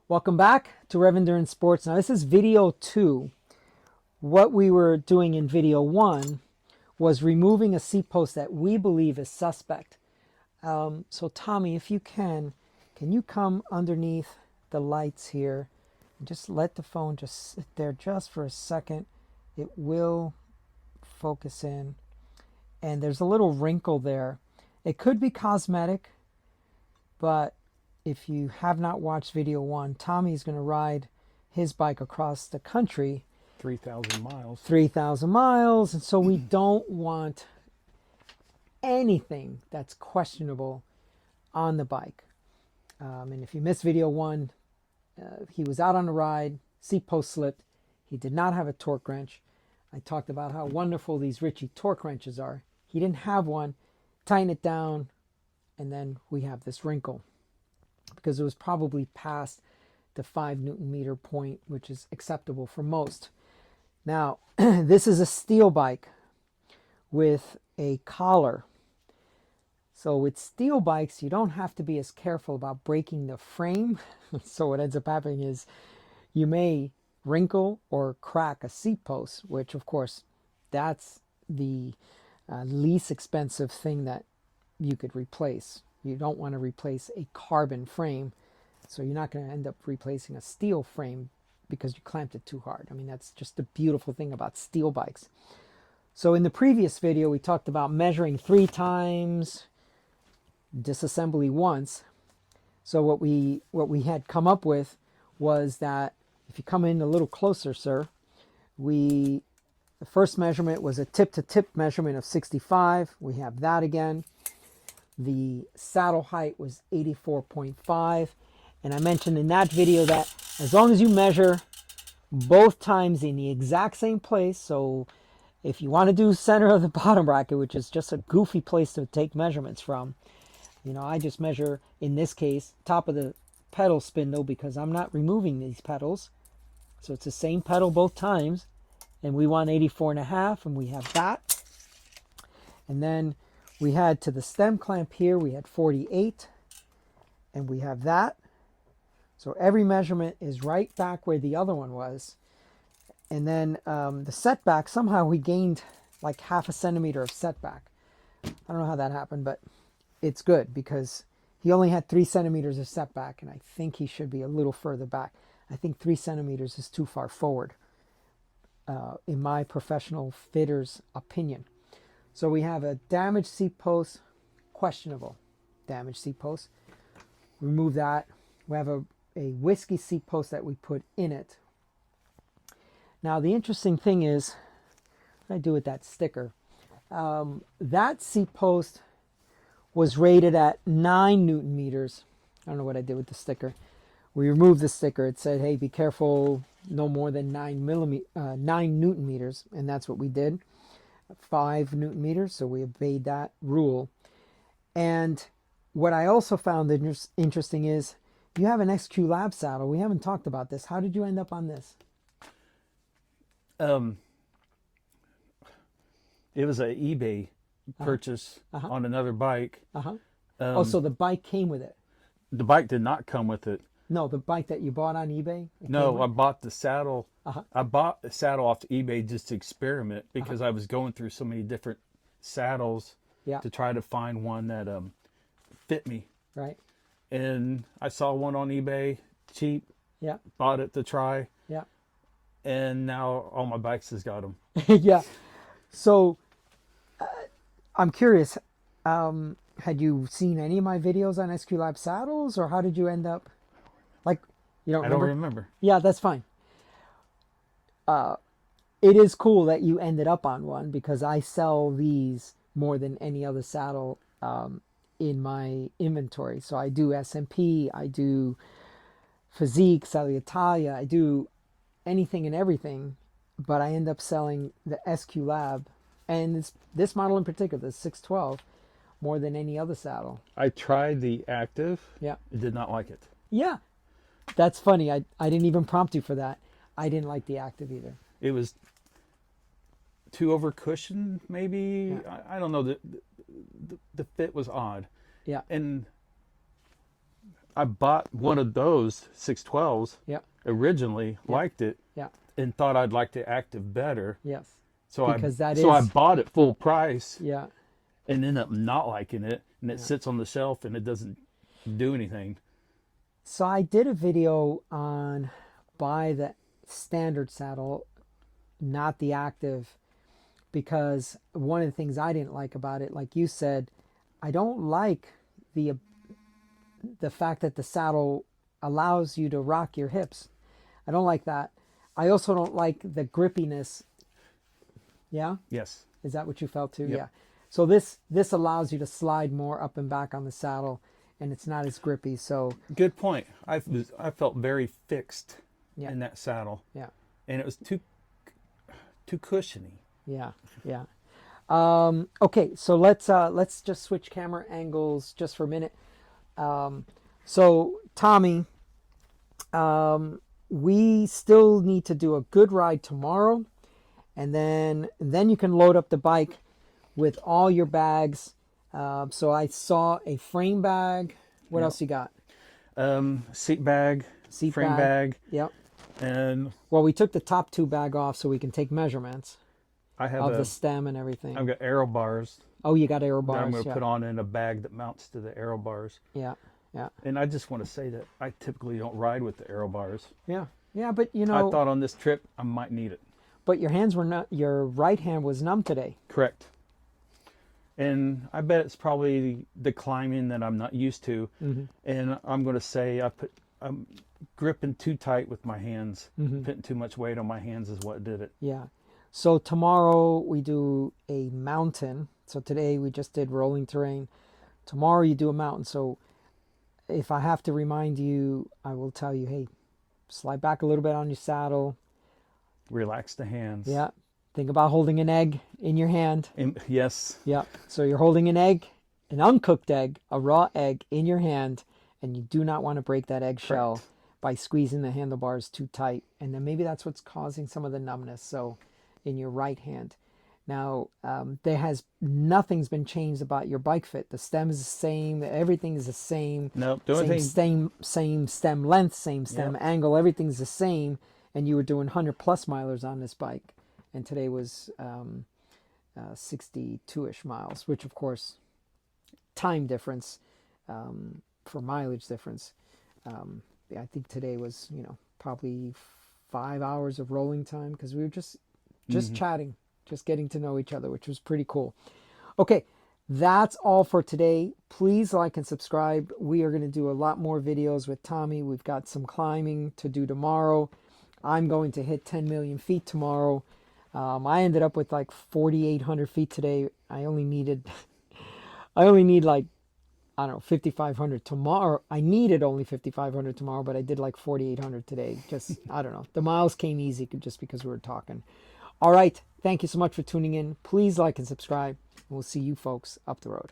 Welcome back to Rev Endurance Sports. Now this is video 2. What we were doing in video 1 was removing a seat post that we believe is suspect. So Tommy, if you can you come underneath the lights here and just let the phone just sit there just for a second. It will focus in. And there's a little wrinkle there. It could be cosmetic, but if you have not watched video 1, Tommy's going to ride his bike across the country. 3,000 miles. 3,000 miles. And so we don't want anything that's questionable on the bike. And if you missed video 1, he was out on a ride, seat post slipped. He did not have a torque wrench. I talked about how wonderful these Ritchie torque wrenches are. He didn't have one. Tighten it down, and then we have this wrinkle, because it was probably past the 5 Newton meter point, which is acceptable for most. Now, this is a steel bike with a collar. So with steel bikes, you don't have to be as careful about breaking the frame. So what ends up happening is you may wrinkle or crack a seat post, which of course, that's the least expensive thing that you could replace. You don't want to replace a carbon frame, so you're not going to end up replacing a steel frame because you clamped it too hard. I mean, that's just the beautiful thing about steel bikes. So in the previous video, we talked about measuring 3 times, disassembly once. So what we had come up with was that if you come in a little closer, sir, the first measurement was a tip-to-tip measurement of 65. We have that again. The saddle height was 84.5. And I mentioned in that video that as long as you measure both times in the exact same place, so if you want to do center of the bottom bracket, which is just a goofy place to take measurements from, I just measure, in this case, top of the pedal spindle, because I'm not removing these pedals. So it's the same pedal both times. And we want 84.5, and we have that. And then we had to the stem clamp here, we had 48, and we have that. So every measurement is right back where the other one was. And then the setback, somehow we gained like half a centimeter of setback. I don't know how that happened, but it's good because he only had 3 centimeters of setback, and I think he should be a little further back. I think 3 centimeters is too far forward, in my professional fitter's opinion. So we have a damaged seat post, questionable damaged seat post. Remove that. We have a whiskey seat post that we put in it. Now the interesting thing is, what I do with that sticker, that seat post was rated at 9 Newton meters. I don't know what I did with the sticker. We removed the sticker. It said, hey, be careful, no more than 9 Newton meters. And that's what we did. 5 Newton meters. So we obeyed that rule. And what I also found interesting is you have an XQ Lab saddle. We haven't talked about this. How did you end up on this? It was an eBay purchase on another bike. So the bike came with it. The bike did not come with it. No, the bike that you bought on eBay? No, I bought the saddle. I bought the saddle off eBay just to experiment because I was going through so many different saddles to try to find one that fit me. Right. And I saw one on eBay, cheap. Yeah. Bought it to try. Yeah. And now all my bikes has got them. Yeah. So I'm curious, had you seen any of my videos on SQ Lab saddles, or how did you end up? Like, you don't remember? I don't remember. Yeah, that's fine. It is cool that you ended up on one, because I sell these more than any other saddle in my inventory. So I do SMP, I do Physique, Salutalia, I do anything and everything, but I end up selling the SQ Lab, and this model in particular, the 612, more than any other saddle. I tried the Active. Yeah. Did not like it. Yeah. That's funny. I didn't even prompt you for that. I didn't like the Active either. It was too over cushioned, maybe. Yeah. I don't know. The fit was odd. Yeah. And I bought one of those 612s Yeah. originally, Yeah. liked it, Yeah. and thought I'd like the active better. Yes. So Because I bought it full price. Yeah. And end up not liking it, and it Yeah. sits on the shelf and it doesn't do anything. So I did a video on buy the standard saddle, not the active, because one of the things I didn't like about it, like you said, I don't like the fact that the saddle allows you to rock your hips. I don't like that. I also don't like the grippiness. Yeah? Yes. Is that what you felt too? Yep. Yeah. So this allows you to slide more up and back on the saddle, and it's not as grippy. So Good point. I felt very fixed Yeah. in that saddle, yeah, and it was too cushiony. yeah, yeah. Okay, so let's just switch camera angles just for a minute. So Tommy, we still need to do a good ride tomorrow, and then you can load up the bike with all your bags. So I saw a frame bag. What Yep. else you got? Seat bag, Seat frame bag, Yep. and Well, we took the top two bag off so we can take measurements I have of the stem and everything. I've got aero bars Oh, you got aero that I'm bars. going to Yeah. put on in a bag that mounts to the aero bars. Yeah. Yeah. And I just want to say that I typically don't ride with the aero bars. Yeah. Yeah. But I thought on this trip I might need it. but your hands were not. Your right hand was numb today. Correct. And I bet it's probably the climbing that I'm not used to. Mm-hmm. And I'm going to say I'm gripping too tight with my hands. Mm-hmm. Putting too much weight on my hands is what did it. Yeah. So tomorrow we do a mountain. So today we just did rolling terrain. Tomorrow you do a mountain. So if I have to remind you, I will tell you, hey, slide back a little bit on your saddle. Relax the hands. Yeah. Think about holding an egg in your hand. Yes. Yeah. So you're holding an egg, an uncooked egg, a raw egg in your hand, and you do not want to break that eggshell Correct. by squeezing the handlebars too tight. And then maybe that's what's causing some of the numbness. So in your right hand. Now, nothing's been changed about your bike fit. The stem is the same. Everything is the same. Nope. The only thing. Same stem length, same stem Yep. angle. Everything's the same. And you were doing 100 plus milers on this bike. And today was 62-ish miles, which of course, time difference for mileage difference. I think today was, probably 5 hours of rolling time because we were just chatting, just getting to know each other, which was pretty cool. Okay, that's all for today. Please like and subscribe. We are going to do a lot more videos with Tommy. We've got some climbing to do tomorrow. I'm going to hit 10 million feet tomorrow. I ended up with like 4,800 feet today. I only need like, I don't know, 5,500 tomorrow. I needed only 5,500 tomorrow, but I did like 4,800 today. Just, I don't know. The miles came easy just because we were talking. All right. Thank you so much for tuning in. Please like and subscribe, and we'll see you folks up the road.